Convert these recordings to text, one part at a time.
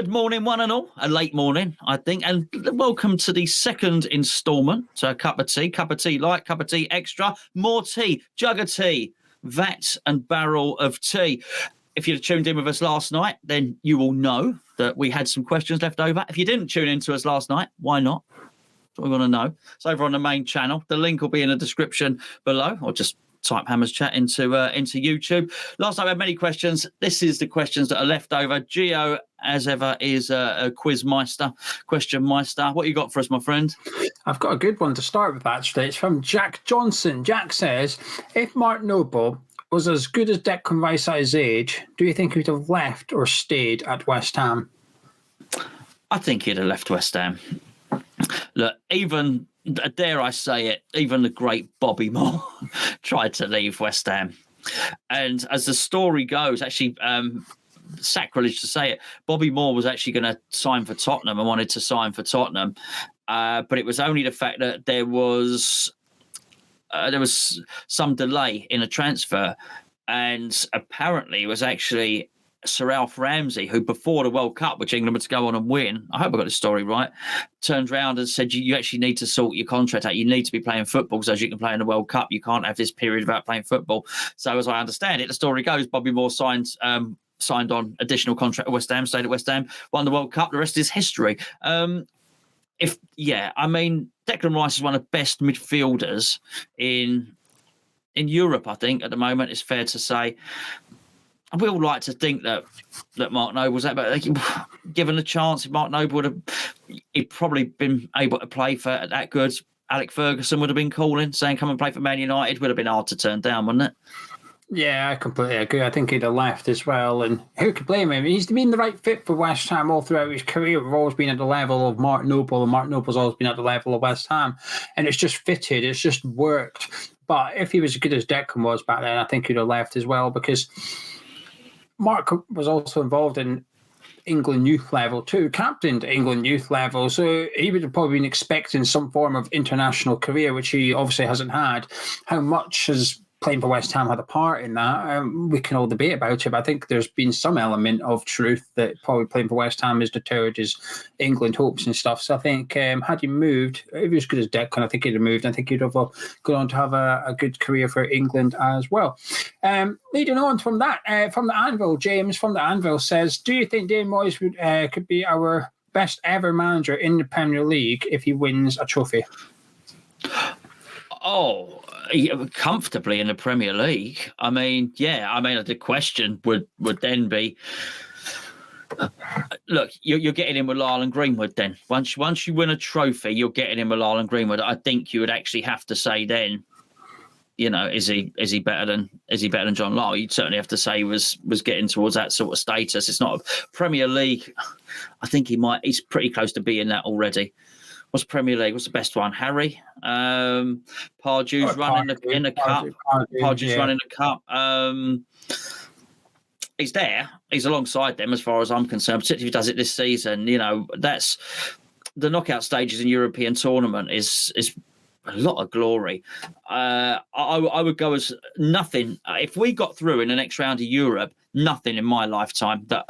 morning, one and all. A late morning, I think. And welcome to the second instalment. So a cup of tea light, cup of tea extra, more tea, jug of tea, vat and barrel of tea. If you'd tuned in with us last night, then you will know that we had some questions left over. If you didn't tune in to us last night, why not? That's what we want to know. It's over on the main channel. The link will be in the description below, or just type Hammers Chat into YouTube. Last night we had many questions. This is the questions that are left over. Geo, as ever, is a quiz meister, question meister. What you got for us, my friend? I've got a good one to start with, actually. It's from Jack Johnson. Jack says, if Mark Noble was as good as Declan Rice at his age, do you think he'd have left or stayed at West Ham? I think he'd have left West Ham. Look, even, dare I say it, even the great Bobby Moore tried to leave West Ham. And as the story goes, actually, sacrilege to say it, Bobby Moore was actually going to sign for Tottenham and wanted to sign for Tottenham. But it was only the fact that there was some delay in a transfer. And apparently it was actually Sir Alf Ramsey, who before the World Cup, which England was to go on and win, I hope I got the story right, turned around and said, you actually need to sort your contract out. You need to be playing football so as you can play in the World Cup. You can't have this period without playing football. So as I understand it, the story goes, Bobby Moore signed on additional contract at West Ham, stayed at West Ham, won the World Cup. The rest is history. Declan Rice is one of the best midfielders in Europe, I think, at the moment, it's fair to say. We all like to think that Mark Noble's that, but given a chance, if Mark Noble he'd probably been able to play for that good. Alec Ferguson would have been calling, saying, come and play for Man United. Would have been hard to turn down, wouldn't it? Yeah, I completely agree. I think he'd have left as well. And who could blame him? He's been the right fit for West Ham all throughout his career. We've always been at the level of Mark Noble, and Mark Noble's always been at the level of West Ham. And it's just fitted. It's just worked. But if he was as good as Declan was back then, I think he'd have left as well, because Mark was also involved in England youth level too, captained England youth level. So he would have probably been expecting some form of international career, which he obviously hasn't had. How much has playing for West Ham had a part in that? We can all debate about it, but I think there's been some element of truth that probably playing for West Ham has deterred his England hopes and stuff. So I think had he moved, if he was as good as Declan, I think he'd have moved. I think he'd have gone on to have a good career for England as well. Leading on from that, from the Anvil, James from the Anvil says, do you think Dane Moyes could be our best ever manager in the Premier League if he wins a trophy? Oh, comfortably in the Premier League. The question would then be, look, you're getting in with Lyle and Greenwood then. Once you win a trophy, you're getting in with Lyle and Greenwood. I think you would actually have to say then, is he better than John Lyle? You'd certainly have to say he was getting towards that sort of status. It's not a Premier League. I think he's pretty close to being that already. What's Premier League? What's the best one? Harry? Pardew's running in the cup. Pardew's running the cup. He's there. He's alongside them as far as I'm concerned, particularly if he does it this season. That's the knockout stages in European tournament is a lot of glory. I would go as nothing. If we got through in the next round of Europe, nothing in my lifetime that...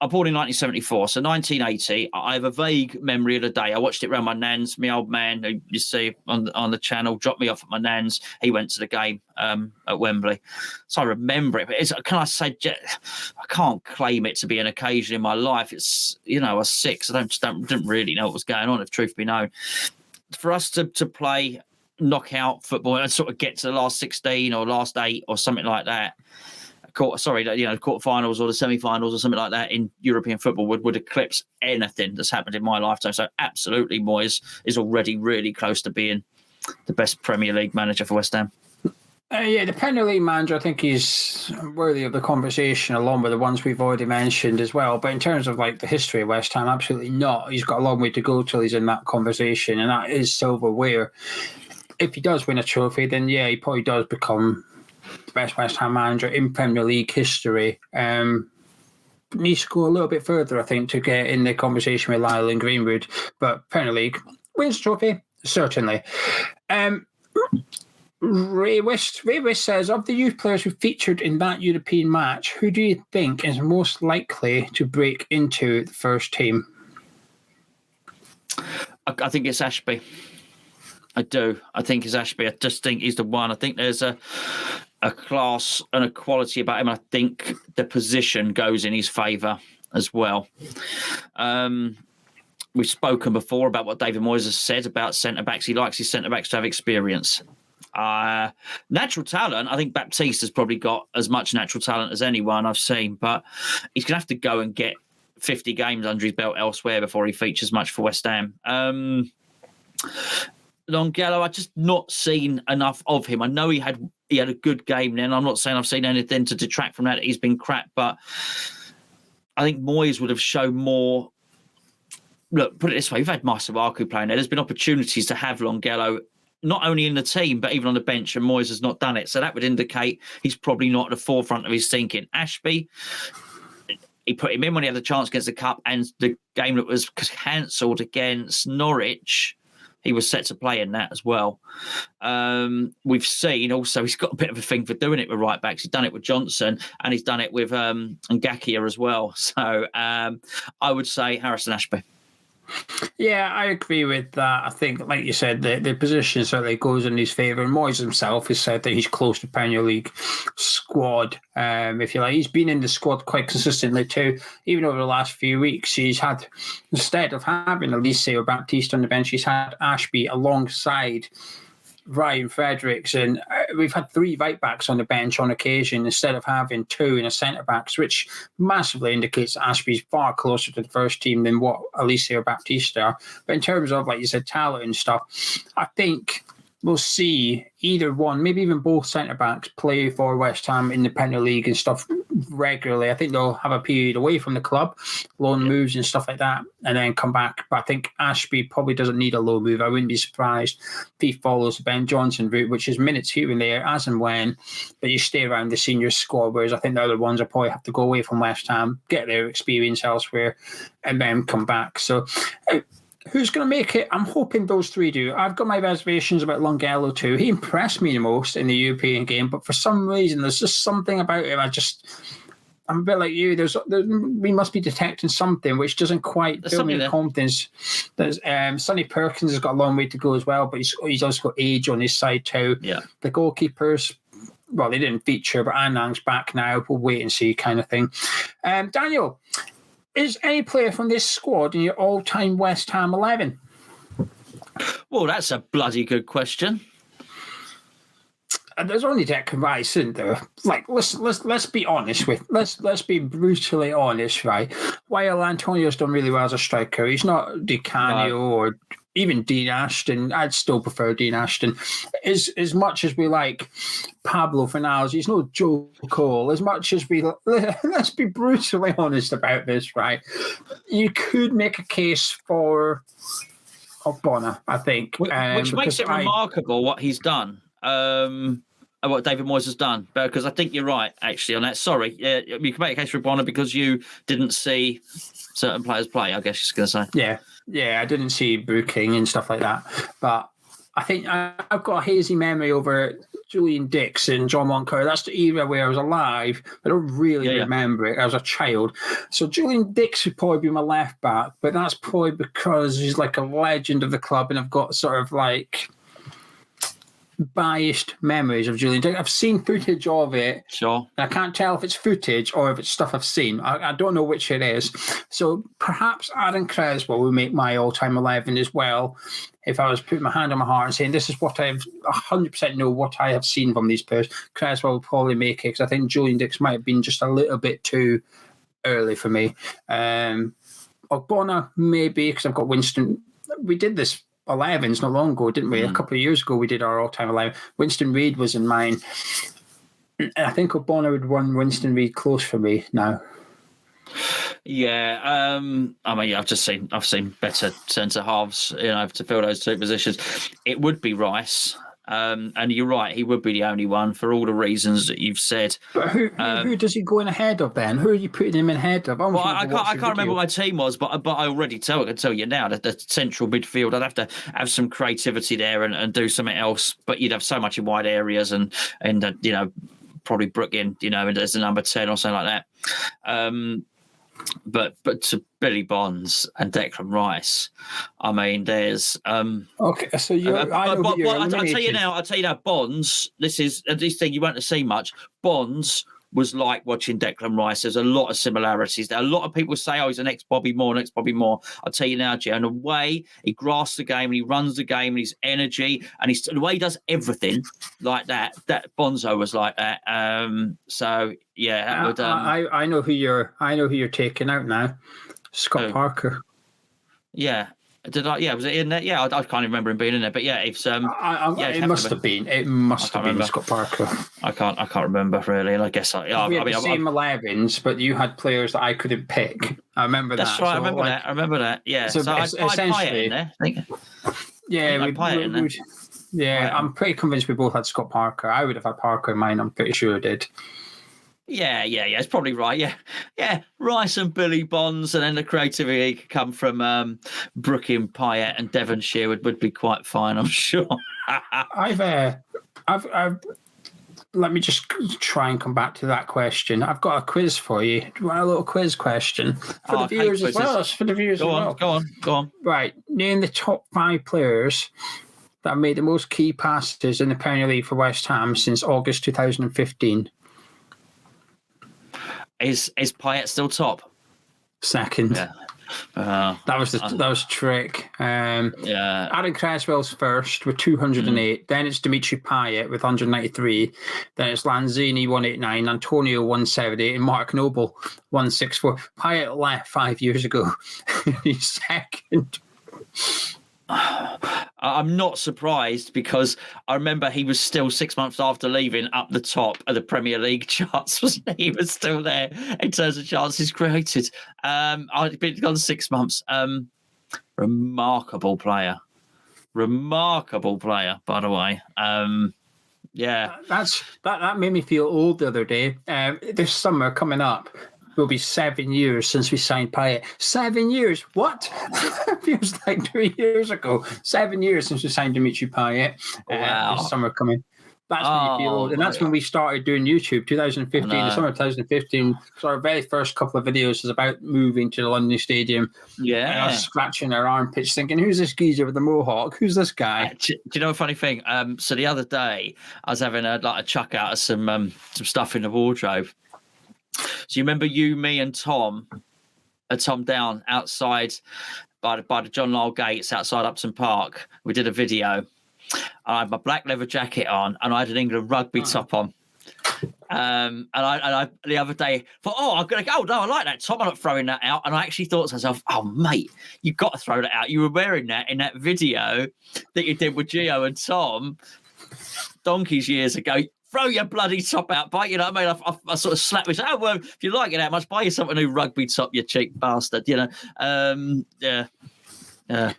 I was born in 1974, so 1980. I have a vague memory of the day. I watched it around my nan's. My old man, who you see on the channel, dropped me off at my nan's. He went to the game at Wembley, so I remember it. But can I say, I can't claim it to be an occasion in my life. It's I was 6. I didn't really know what was going on, if truth be known. For us to play knockout football and sort of get to the last 16 or last 8 or something like that. Quarterfinals or the semi-finals or something like that in European football would eclipse anything that's happened in my lifetime. So absolutely, Moyes is already really close to being the best Premier League manager for West Ham. The Premier League manager, I think he's worthy of the conversation along with the ones we've already mentioned as well. But in terms of the history of West Ham, absolutely not. He's got a long way to go till he's in that conversation, and that is silverware. If he does win a trophy, then he probably does become the best West Ham manager in Premier League history. Needs to go a little bit further, I think, to get in the conversation with Lyle and Greenwood. But Premier League wins trophy, certainly. Ray West says, of the youth players who featured in that European match, who do you think is most likely to break into the first team? I think it's Ashby. I do. I think it's Ashby. I just think he's the one. I think there's a class and a quality about him. I think the position goes in his favour as well. We've spoken before about what David Moyes has said about centre-backs. He likes his centre-backs to have experience. Natural talent, I think Baptista's probably got as much natural talent as anyone I've seen, but he's going to have to go and get 50 games under his belt elsewhere before he features much for West Ham. Longelo, I've just not seen enough of him. I know he had a good game then. I'm not saying I've seen anything to detract from that. He's been crap, but I think Moyes would have shown more. Look, put it this way, we've had Masuaku playing there. There's been opportunities to have Longelo not only in the team, but even on the bench, and Moyes has not done it. So that would indicate he's probably not at the forefront of his thinking. Ashby, he put him in when he had the chance against the Cup, and the game that was cancelled against Norwich, he was set to play in that as well. We've seen also he's got a bit of a thing for doing it with right backs. He's done it with Johnson, and he's done it with Ngakia as well. So I would say Harrison Ashby. Yeah, I agree with that. I think, like you said, the position certainly goes in his favour. And Moyes himself has said that he's close to Premier League squad, if you like. He's been in the squad quite consistently too. Even over the last few weeks, he's had, instead of having Elise or Baptiste on the bench, he's had Ashby alongside Ryan Fredericks, and we've had 3 right backs on the bench on occasion instead of having 2 in a centre backs, which massively indicates that Ashby's far closer to the first team than what Elise or Baptiste are. But in terms of, like you said, talent and stuff, I think we'll see either one, maybe even both centre backs play for West Ham in the Premier League and stuff regularly. I think they'll have a period away from the club, loan moves and stuff like that, and then come back. But I think Ashby probably doesn't need a loan move. I wouldn't be surprised if he follows the Ben Johnson route, which is minutes here and there as and when, but you stay around the senior squad, whereas I think the other ones will probably have to go away from West Ham, get their experience elsewhere, and then come back. So who's going to make it? I'm hoping those 3 do. I've got my reservations about Longelo too. He impressed me the most in the European game, but for some reason, there's just something about him. I'm a bit like you. We must be detecting something which doesn't quite fill me with confidence. Sonny Perkins has got a long way to go as well, but he's also got age on his side too. Yeah. The goalkeepers, well, they didn't feature, but Anang's back now. We'll wait and see kind of thing. Daniel, is any player from this squad in your all-time West Ham 11? Well, that's a bloody good question. And there's only Declan Rice, isn't there? Like, let's be honest let's be brutally honest, right? While Antonio's done really well as a striker, he's not Di Canio or even Dean Ashton. I'd still prefer Dean Ashton. As much as we like Pablo Fornals, he's no Joe Cole. As much as let's be brutally honest about this, right? You could make a case for Ogbonna, I think. Which makes it remarkable what he's done. What David Moyes has done, because I think you're right, actually, on that. Sorry, you can make a case for Ogbonna because you didn't see certain players play, I guess you're going to say. Yeah, I didn't see Brooking and stuff like that. But I think I've got a hazy memory over Julian Dix and John Moncur. That's the era where I was alive, but I don't really remember it. I was a child. So Julian Dix would probably be my left back, but that's probably because he's like a legend of the club and I've got sort of like biased memories of Julian Dix. I've seen footage of it. Sure. I can't tell if it's footage or if it's stuff I've seen. I don't know which it is. So perhaps Aaron Creswell will make my all-time 11 as well. If I was putting my hand on my heart and saying this is what I've 100% know what I have seen from these players, Creswell will probably make it because I think Julian Dix might have been just a little bit too early for me. Ogbonna maybe because I've got Winston. We did this 11s not long ago, didn't we? A couple of years ago, we did our all-time 11. Winston Reid was in mine. I think Ogbonna would run Winston Reid close for me now. Yeah, I mean, I've seen better centre halves, to fill those 2 positions. It would be Rice. And you're right, he would be the only one for all the reasons that you've said. But who does he go in ahead of then? Who are you putting him in ahead of? I can't remember what my team was, but I already I can tell you now that the central midfield, I'd have to have some creativity there and do something else. But you'd have so much in wide areas and probably Brook in, as a number 10 or something like that. But to Billy Bonds and Declan Rice, I mean, there's okay. So I'll tell you now, Bonds. This thing you won't see much. Bonds was like watching Declan Rice. There's a lot of similarities there. A lot of people say, "Oh, he's an ex-Bobby Moore." I'll tell you now, Gio, and the way he grasps the game and he runs the game and his energy and the way he does everything like that. That Bonzo was like that. So yeah, that would. I know who you're taking out now. Scott Parker. Yeah. Did I? Yeah, was it in there? Yeah, I can't even remember him being in there. But yeah, it's it must have been. It must have been Scott Parker. I can't remember really. And I guess we had the same 11s, but you had players that I couldn't pick. I remember that. That's right. So I remember that. Yeah. So essentially, in there, I think. Yeah, I'm pretty convinced we both had Scott Parker. I would have had Parker in mine. I'm pretty sure I did. Yeah, it's probably right. Yeah. Rice and Billy Bonds, and then the creativity could come from Brook in Payet and Devonshire would be quite fine, I'm sure. I've let me just try and come back to that question. I've got a quiz for you. A little quiz question for the viewers as well. Go on. Right, name the top 5 players that have made the most key passes in the Premier League for West Ham since August 2015. Is Payet still top? Second. Yeah. That was a trick. Aaron Cresswell's first with 208. Then it's Dimitri Payet with 193. Then it's Lanzini 189, Antonio 178, and Mark Noble 164. Payet left 5 years ago. He's second. I'm not surprised because I remember he was still 6 months after leaving up the top of the Premier League charts, wasn't he? He was still there in terms of chances created. I'd been gone 6 months. Remarkable player, by the way. Yeah, that made me feel old the other day. This summer coming up will be 7 years since we signed Payet. 7 years? What? Feels like 3 years ago. 7 years since we signed Dimitri Payet. Wow. This summer coming. That's when you feel old. And that's when we started doing YouTube, 2015. The summer of 2015. So our very first couple of videos was about moving to the London Stadium. Yeah. And us scratching our armpits thinking, who's this geezer with the mohawk? Who's this guy? Do you know a funny thing? So the other day, I was having a chuck out of some stuff in the wardrobe. So you remember me and Tom down outside by the John Lyle Gates outside Upton Park. We did a video. I had my black leather jacket on and I had an England rugby top on. And I the other day thought, I'm going to go. Oh no, I like that top. I'm not throwing that out. And I actually thought to myself, oh mate, you've got to throw that out. You were wearing that in that video that you did with Geo and Tom donkeys years ago. Throw your bloody top out, bite. You know what I mean? I sort of slapped me. Say, well, if you like it that much, buy yourself a new rugby top, you cheap bastard. Yeah.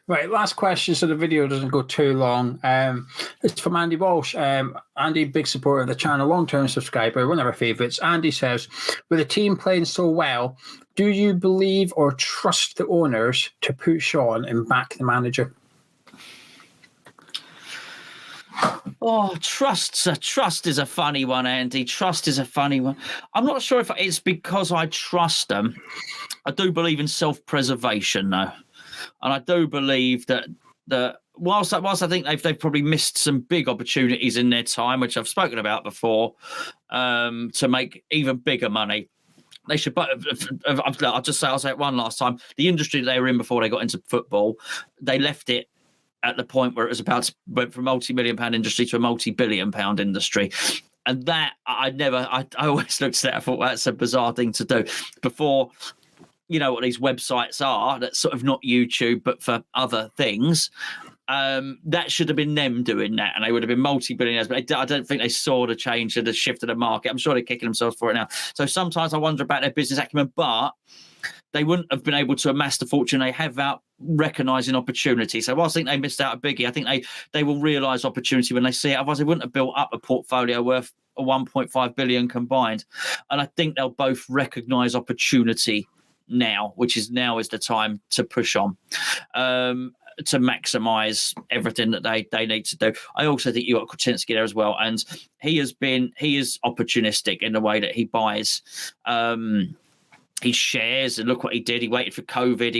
Right, last question so the video doesn't go too long. It's from Andy Walsh. Andy, big supporter of the channel, long-term subscriber, one of our favourites. Andy says, with the team playing so well, do you believe or trust the owners to push on and back the manager? Oh, trust is a funny one, Andy. Trust is a funny one. I'm not sure if it's because I trust them. I do believe in self-preservation, though. And I do believe that whilst I think they've probably missed some big opportunities in their time, which I've spoken about before, to make even bigger money. They should, but I'll say it one last time. The industry they were in before they got into football, they left it at the point where it was went from a multi-million-pound industry to a multi-billion-pound industry. And that I always looked at it, I thought, well, that's a bizarre thing to do. Before, you know what these websites are, that's sort of not YouTube, but for other things, that should have been them doing that, and they would have been multi-billionaires. But I don't think they saw the change and the shift of the market. I'm sure they're kicking themselves for it now. So sometimes I wonder about their business acumen, but they wouldn't have been able to amass the fortune they have recognising opportunity. So whilst I think they missed out a biggie, I think they will realise opportunity when they see it. Otherwise, they wouldn't have built up a portfolio worth 1.5 billion combined. And I think they'll both recognise opportunity now, which is now is the time to push on. To maximise everything that they need to do. I also think you got Kretinsky there as well, and he is opportunistic in the way that he buys his shares. And look what he did. He waited for COVID.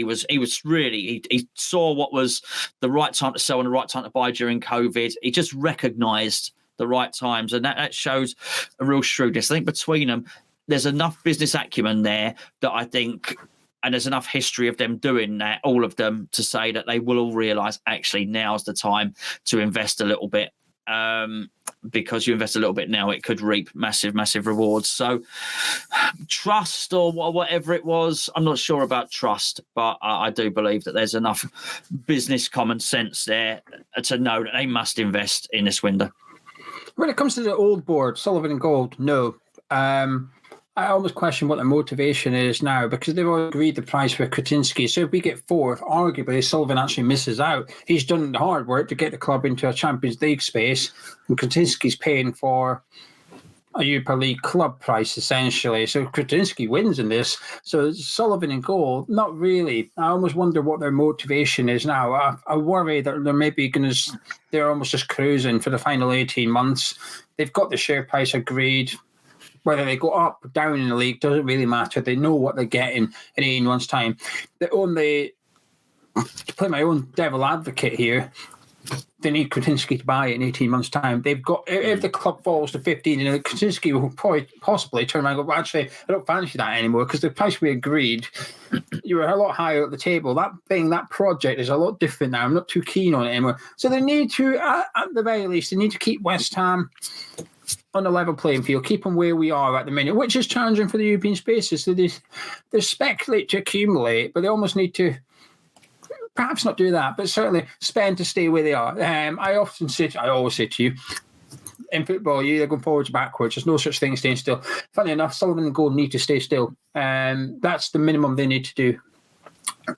He saw what was the right time to sell and the right time to buy during COVID. He just recognised the right times, and that shows a real shrewdness. I think between them, there's enough business acumen there that I think. And there's enough history of them doing that, all of them, to say that they will all realise actually now's the time to invest a little bit. Because you invest a little bit now, it could reap massive, massive rewards. So trust or whatever it was, I'm not sure about trust, but I do believe that there's enough business common sense there to know that they must invest in this window. When it comes to the old board, Sullivan and Gold, no. I almost question what the motivation is now, because they've already agreed the price for Kretinsky. So if we get fourth, arguably Sullivan actually misses out. He's done the hard work to get the club into a Champions League space, and Kretinsky's paying for a Europa League club price, essentially. So Kretinsky wins in this. So Sullivan and goal, not really. I almost wonder what their motivation is now. I worry that they're maybe they're almost just cruising for the final 18 months. They've got the share price agreed. Whether they go up or down in the league doesn't really matter. They know what they're getting in 18 months' time. To play my own devil advocate here, they need Kretinsky to buy it in 18 months' time. They've got, if the club falls to 15, Kretinsky will possibly turn around and go, actually, I don't fancy that anymore, because the price we agreed, you were a lot higher at the table. That project is a lot different now. I'm not too keen on it anymore. So they need to, at the very least, they need to keep West Ham on a level playing field, keep them where we are at the minute, which is challenging for the European spaces. So they speculate to accumulate, but they almost need to perhaps not do that, but certainly spend to stay where they are. I always say to you, in football, you're either going forwards or backwards. There's no such thing as staying still. Funny enough, Sullivan and Gold need to stay still. That's the minimum they need to do.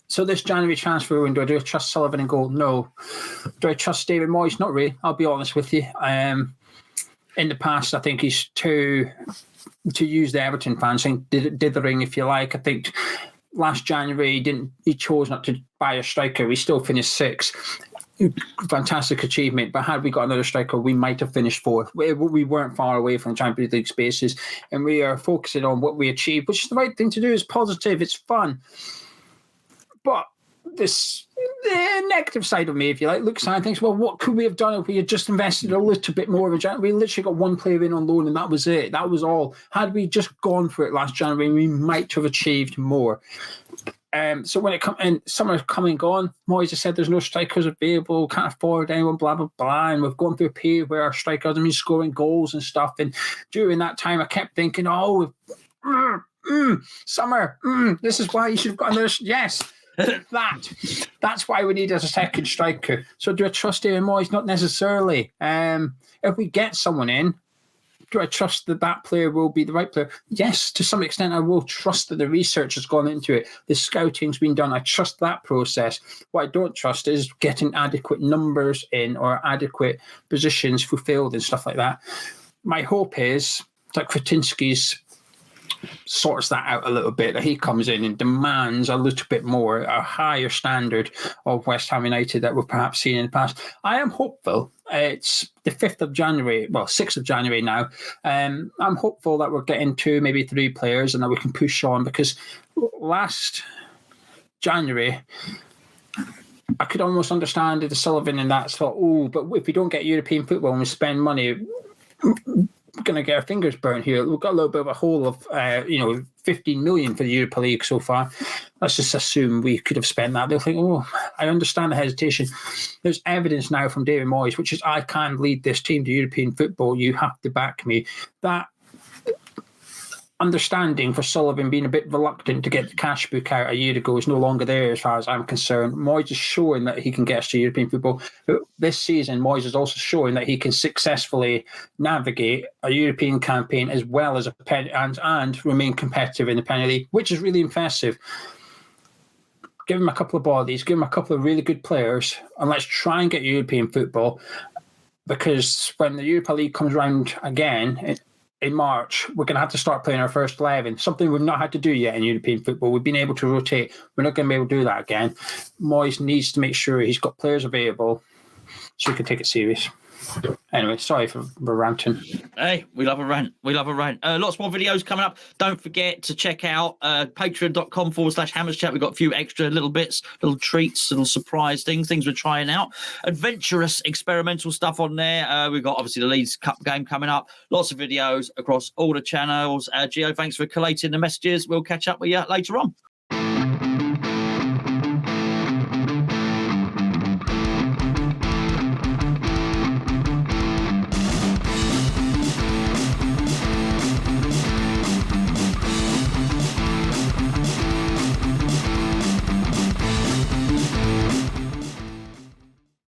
So this January transfer window, do I trust Sullivan and Gold? No. Do I trust David Moyes? Not really. I'll be honest with you. In the past, I think he's to use the Everton fans thing, dithering, if you like. I think last January he chose not to buy a striker. We still finished sixth. Fantastic achievement. But had we got another striker, we might have finished fourth. We weren't far away from the Champions League spaces, and we are focusing on what we achieved, which is the right thing to do. It's positive. It's fun. But the negative side of me, if you like, looks and thinks, well, what could we have done if we had just invested a little bit more? We literally got one player in on loan, and that was it. That was all. Had we just gone for it last January, we might have achieved more. So when it comes and summer's come and gone, Moyes has said there's no strikers available, can't afford anyone, blah blah blah, and we've gone through a period where our strikers have been scoring goals and stuff. And during that time, I kept thinking, summer, this is why you should have got another. Yes. That's why we need a second striker. So do I trust David Moyes? Not necessarily. If we get someone in, do I trust that player will be the right player? Yes, to some extent I will trust that the research has gone into it. The scouting's been done. I trust that process. What I don't trust is getting adequate numbers in or adequate positions fulfilled and stuff like that. My hope is that Kretinsky's sorts that out a little bit, that he comes in and demands a little bit more, a higher standard of West Ham United that we've perhaps seen in the past. I am hopeful. It's the 6th of January now. I'm hopeful that we're getting 2, maybe 3 players and that we can push on, because last January I could almost understand the Sullivan and that thought, but if we don't get European football and we spend money, we're going to get our fingers burnt here. We've got a little bit of a hole of, 15 million for the Europa League so far. Let's just assume we could have spent that. They'll think, I understand the hesitation. There's evidence now from David Moyes, which is, I can lead this team to European football. You have to back me. That understanding for Sullivan being a bit reluctant to get the cash book out a year ago is no longer there as far as I'm concerned. Moyes is showing that he can get us to European football. But this season, Moyes is also showing that he can successfully navigate a European campaign as well as and remain competitive in the Premier League, which is really impressive. give him a couple of bodies, give him a couple of really good players, and let's try and get European football. Because when the Europa League comes around again in March, we're going to have to start playing our first 11, something we've not had to do yet in European football. We've been able to rotate. We're not going to be able to do that again. Moyes needs to make sure he's got players available so he can take it serious. Anyway, sorry for ranting. Hey, we love a rant. We love a rant. Lots more videos coming up. Don't forget to check out patreon.com/Hammers Chat. We've got a few extra little bits, little treats, little surprise things we're trying out. Adventurous, experimental stuff on there. We've got obviously the Leeds Cup game coming up. Lots of videos across all the channels. Geo, thanks for collating the messages. We'll catch up with you later on.